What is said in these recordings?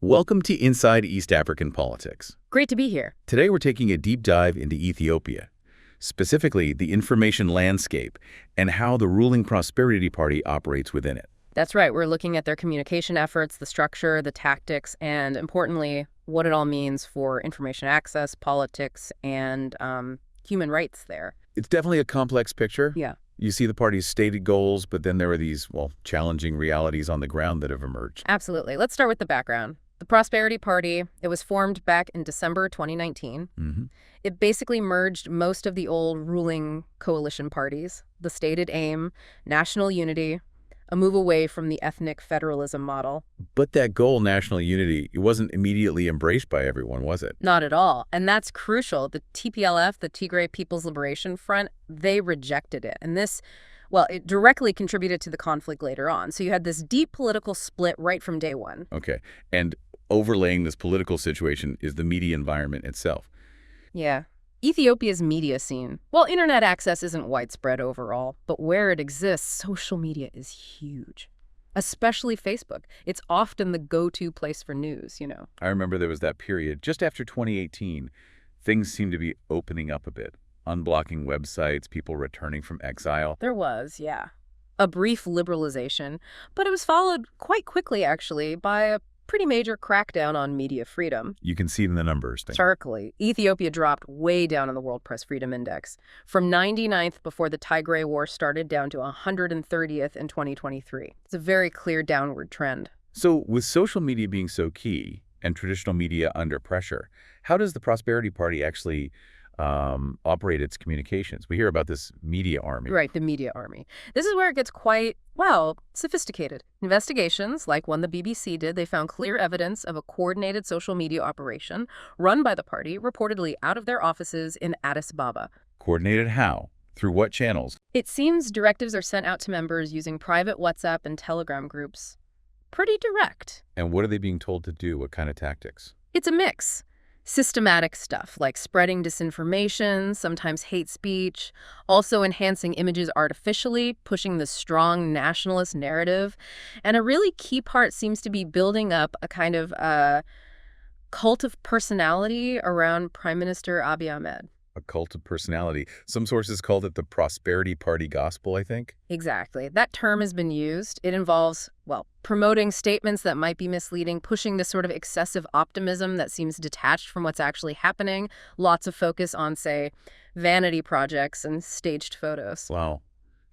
Welcome to Inside East African Politics. Great to be here. Today we're taking a deep dive into Ethiopia, specifically the information landscape and how the ruling Prosperity Party operates within it. That's right. We're looking at their communication efforts, the structure, the tactics, and importantly, what it all means for information access, politics, and human rights there. It's definitely a complex picture. Yeah. You see the party's stated goals, but then there are these, challenging realities on the ground that have emerged. Absolutely. Let's start with the background. The Prosperity Party, it was formed back in December 2019. It basically merged most of the old ruling coalition parties, the stated aim, national unity, a move away from the ethnic federalism model. But that goal, national unity, it wasn't immediately embraced by everyone, was it? Not at all. And that's crucial. The TPLF, the Tigray People's Liberation Front, they rejected it. And this, it directly contributed to the conflict later on. So you had this deep political split right from day one. Okay. And overlaying this political situation is the media environment itself. Yeah. Ethiopia's media scene. Well, internet access isn't widespread overall, but where it exists, social media is huge. Especially Facebook. It's often the go-to place for news, I remember there was that period just after 2018. Things seemed to be opening up a bit. Unblocking websites, people returning from exile. There was, yeah. A brief liberalization, but it was followed quite quickly, actually, by a pretty major crackdown on media freedom. You can see it in the numbers. Starkly, Ethiopia dropped way down in the World Press Freedom Index, from 99th before the Tigray War started down to 130th in 2023. It's a very clear downward trend. So with social media being so key and traditional media under pressure, how does the Prosperity Party actually operate its communications? We hear about this media army. Right, the media army. This is where it gets quite, sophisticated. Investigations, like one the BBC did, they found clear evidence of a coordinated social media operation run by the party, reportedly out of their offices in Addis Ababa. Coordinated how? Through what channels? It seems directives are sent out to members using private WhatsApp and Telegram groups. Pretty direct. And what are they being told to do? What kind of tactics? It's a mix. Systematic stuff like spreading disinformation, sometimes hate speech, also enhancing images artificially, pushing the strong nationalist narrative. And a really key part seems to be building up a kind of cult of personality around Prime Minister Abiy Ahmed. A cult of personality. Some sources called it the Prosperity Party gospel, I think. Exactly. That term has been used. It involves, promoting statements that might be misleading, pushing this sort of excessive optimism that seems detached from what's actually happening. Lots of focus on, say, vanity projects and staged photos. Wow.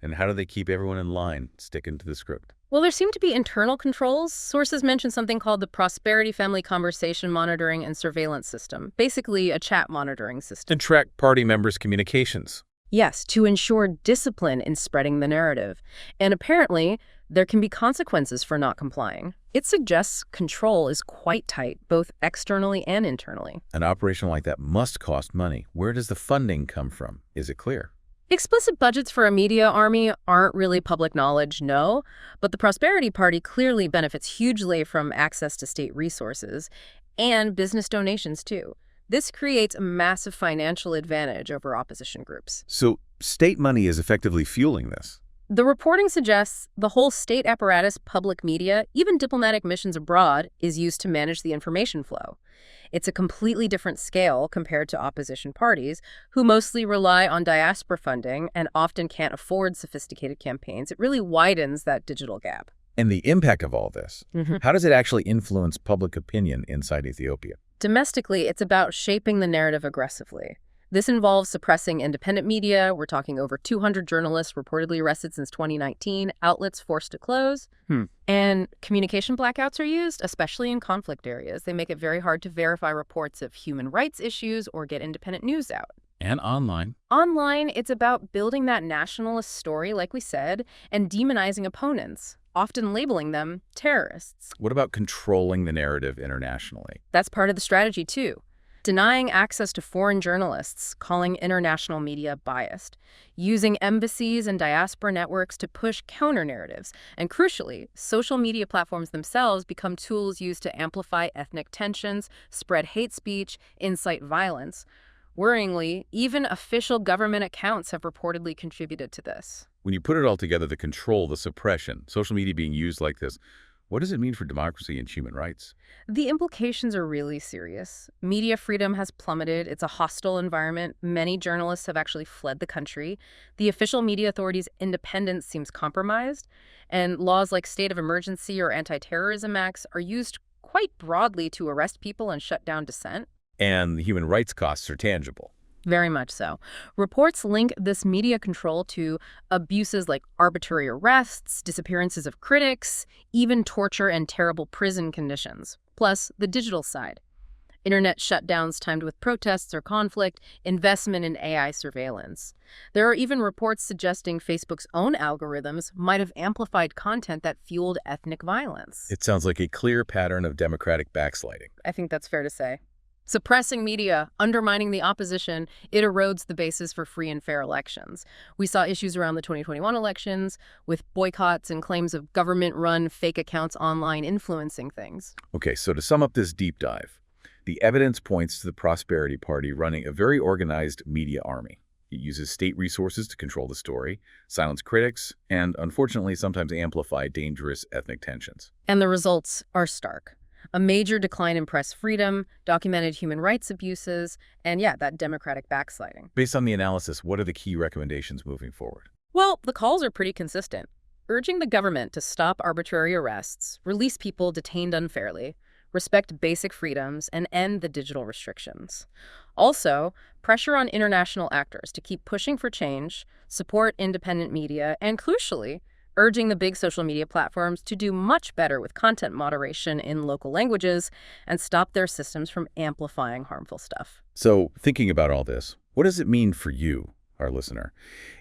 And how do they keep everyone in line, sticking to the script? Well, there seem to be internal controls. Sources mention something called the Prosperity Family Conversation Monitoring and Surveillance System, basically a chat monitoring system. To track party members' communications. Yes, to ensure discipline in spreading the narrative. And apparently, there can be consequences for not complying. It suggests control is quite tight, both externally and internally. An operation like that must cost money. Where does the funding come from? Is it clear? Explicit budgets for a media army aren't really public knowledge, no, but the Prosperity Party clearly benefits hugely from access to state resources and business donations, too. This creates a massive financial advantage over opposition groups. So state money is effectively fueling this. The reporting suggests the whole state apparatus, public media, even diplomatic missions abroad, is used to manage the information flow. It's a completely different scale compared to opposition parties, who mostly rely on diaspora funding and often can't afford sophisticated campaigns. It really widens that digital gap. And the impact of all this, how does it actually influence public opinion inside Ethiopia? Domestically, it's about shaping the narrative aggressively. This involves suppressing independent media. We're talking over 200 journalists reportedly arrested since 2019, outlets forced to close. And communication blackouts are used, especially in conflict areas. They make it very hard to verify reports of human rights issues or get independent news out. And online. Online, it's about building that nationalist story, like we said, and demonizing opponents, often labeling them terrorists. What about controlling the narrative internationally? That's part of the strategy, too. Denying access to foreign journalists, calling international media biased, using embassies and diaspora networks to push counter-narratives, and crucially, social media platforms themselves become tools used to amplify ethnic tensions, spread hate speech, incite violence. Worryingly, even official government accounts have reportedly contributed to this. When you put it all together, the control, the suppression, social media being used like this, What does it mean for democracy and human rights? The implications are really serious. Media freedom has plummeted. It's a hostile environment. Many journalists have actually fled the country. The official media authorities' independence seems compromised. And laws like state of emergency or anti-terrorism acts are used quite broadly to arrest people and shut down dissent. And the human rights costs are tangible. Very much so. Reports link this media control to abuses like arbitrary arrests, disappearances of critics, even torture and terrible prison conditions. Plus, the digital side. Internet shutdowns timed with protests or conflict, investment in AI surveillance. There are even reports suggesting Facebook's own algorithms might have amplified content that fueled ethnic violence. It sounds like a clear pattern of democratic backsliding. I think that's fair to say. Suppressing media, undermining the opposition, it erodes the basis for free and fair elections. We saw issues around the 2021 elections with boycotts and claims of government-run fake accounts online influencing things. Okay, so to sum up this deep dive, the evidence points to the Prosperity Party running a very organized media army. It uses state resources to control the story, silence critics, and unfortunately sometimes amplify dangerous ethnic tensions. And the results are stark. A major decline in press freedom, documented human rights abuses, and that democratic backsliding. Based on the analysis, what are the key recommendations moving forward? Well, the calls are pretty consistent, urging the government to stop arbitrary arrests, release people detained unfairly, respect basic freedoms, and end the digital restrictions. Also, pressure on international actors to keep pushing for change, support independent media, and crucially, urging the big social media platforms to do much better with content moderation in local languages and stop their systems from amplifying harmful stuff. So, thinking about all this, what does it mean for you, our listener?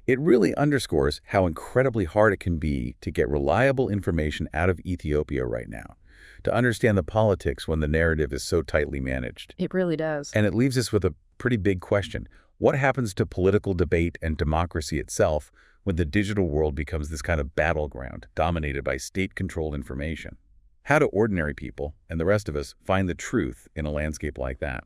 It really underscores how incredibly hard it can be to get reliable information out of Ethiopia right now, to understand the politics when the narrative is so tightly managed. It really does. And it leaves us with a pretty big question. What happens to political debate and democracy itself when the digital world becomes this kind of battleground dominated by state-controlled information? How do ordinary people and the rest of us find the truth in a landscape like that?